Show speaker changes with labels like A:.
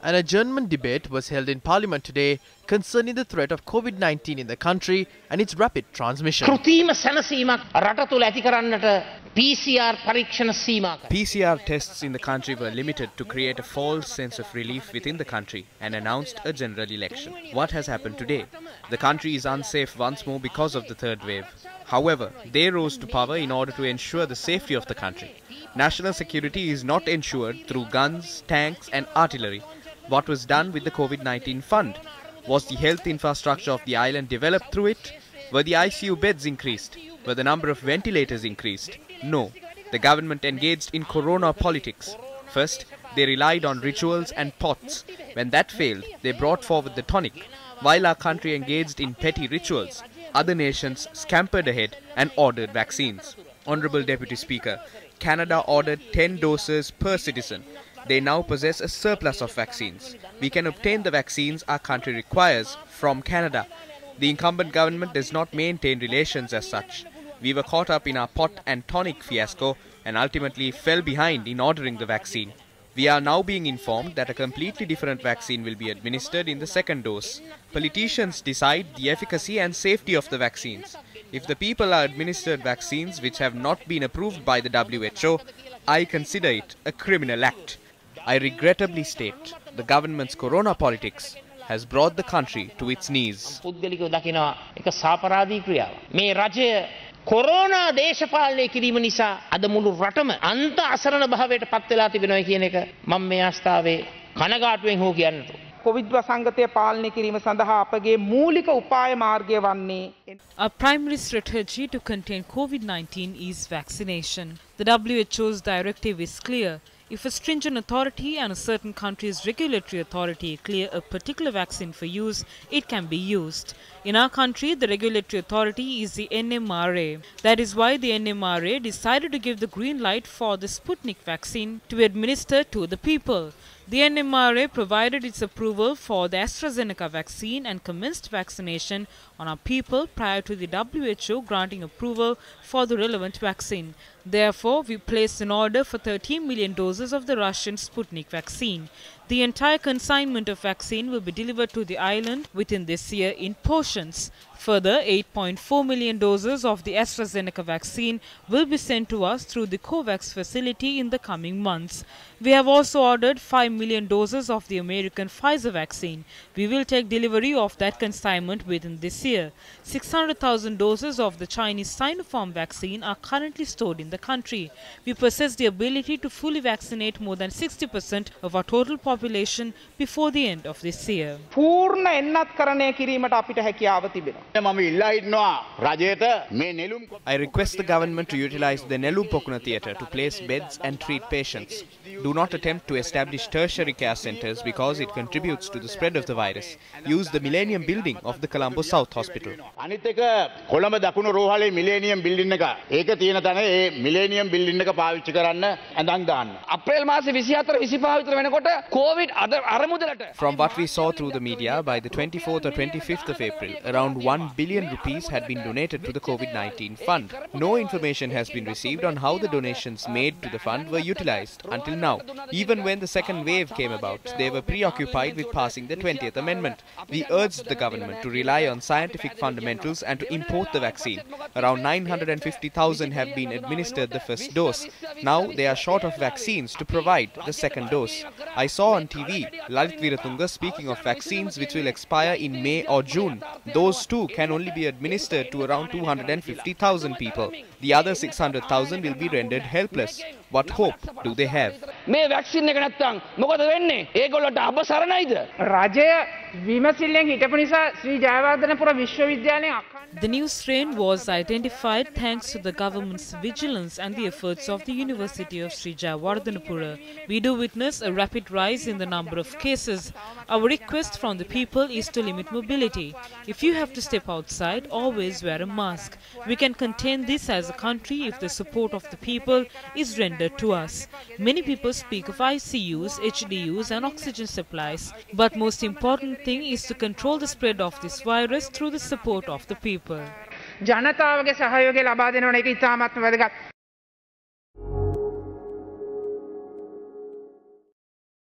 A: An adjournment debate was held in Parliament today concerning the threat of COVID-19 in the country and its rapid transmission.
B: PCR tests in the country were limited to create a false sense of relief within the country and announced a general election. What has happened today? The country is unsafe once more because of the third wave. However, they rose to power in order to ensure the safety of the country. National security is not ensured through guns, tanks and artillery. What was done with the COVID-19 fund? Was the health infrastructure of the island developed through it? Were the ICU beds increased? Were the number of ventilators increased? No. The government engaged in corona politics. First, they relied on rituals and pots. When that failed, they brought forward the tonic. While our country engaged in petty rituals, other nations scampered ahead and ordered vaccines. Honourable Deputy Speaker, Canada ordered 10 doses per citizen. They now possess a surplus of vaccines. We can obtain the vaccines our country requires from Canada. The incumbent government does not maintain relations as such. We were caught up in our pot and tonic fiasco and ultimately fell behind in ordering the vaccine. We are now being informed that a completely different vaccine will be administered in the second dose. Politicians decide the efficacy and safety of the vaccines. If the people are administered vaccines which have not been approved by the WHO, I consider it a criminal act. I regrettably state the government's corona politics has brought the country to its knees.
C: Corona දේශපාලනය කිරීම නිසා අද මුළු රටම අන්ත අසරණ භාවයට පත් වෙලා තිබෙනවා කියන එක මම මේ අවස්ථාවේ කනගාටුවෙන් හෝ කියන්නට.
D: කොවිඩ් වසංගතය පාලනය කිරීම සඳහා අපගේ මූලික උපාය මාර්ගය වන්නේ
E: Our primary strategy to contain COVID-19 is vaccination. The WHO's directive is clear. If a stringent authority and a certain country's regulatory authority clear a particular vaccine for use, it can be used. In our country, the regulatory authority is the NMRA. That is why the NMRA decided to give the green light for the Sputnik vaccine to be administered to the people. The NMRA provided its approval for the AstraZeneca vaccine and commenced vaccination on our people prior to the WHO granting approval for the relevant vaccine. Therefore, we placed an order for 13 million doses of the Russian Sputnik vaccine. The entire consignment of vaccine will be delivered to the island within this year in portions. Further, 8.4 million doses of the AstraZeneca vaccine will be sent to us through the COVAX facility in the coming months. We have also ordered 5 million doses of the American Pfizer vaccine. We will take delivery of that consignment within this year. 600,000 doses of the Chinese Sinopharm vaccine are currently stored in the country. We possess the ability to fully vaccinate more than 60% of our total population before the end of this year.
D: පූර්ණ එන්නත්කරණය කිරීමට අපිට හැකියාව තිබෙනවා.
B: I request the government to utilize the Nelum Pokuna Theatre to place beds and treat patients. Do not attempt to establish tertiary care centres because it contributes to the spread of the virus. Use the Millennium Building of the Colombo South Hospital.
F: Colombo දකුණු රෝහලේ millennium building එක ඒක තියෙන තැන ඒ millennium building එක පාවිච්චි කරන්න ඇඳන් දාන්න. අප්‍රේල් මාසේ 24 25 විතර වෙනකොට Covid අරමුදලට.
B: From what we saw through the media, by the 24th or 25th of April, around 1 billion rupees had been donated to the COVID-19 fund. No information has been received on how the donations made to the fund were utilized until now. Even when the second wave came about, they were preoccupied with passing the 20th Amendment. We urged the government to rely on scientific fundamentals and to import the vaccine. Around 950,000 have been administered the first dose. Now they are short of vaccines to provide the second dose. I saw on TV Lalit Viratunga speaking of vaccines which will expire in May or June. Those too can only be administered to around 250,000 people. The other 600,000 will be rendered helpless. What hope do they have?
C: මේ vaccine එක නැත්තම් මොකද වෙන්නේ? ඒගොල්ලන්ට අබසරණයිද?
D: රජය විමසිල්ලෙන් හිටපු නිසා ශ්‍රී Jayawardenepura විශ්වවිද්‍යාලයෙන්
E: The new strain was identified thanks to the government's vigilance and the efforts of the University of Sri Jayawardhanapura. We do witness a rapid rise in the number of cases. Our request from the people is to limit mobility. If you have to step outside, always wear a mask. We can contain this as a country if the support of the people is rendered to us. Many people speak of ICUs, HDUs and oxygen supplies. But most important thing is to control the spread of this virus through the support of the people.
D: ජනතාවගේ සහයෝගය ලබා දෙනවන එක ඉතාමත්ම වැදගත්.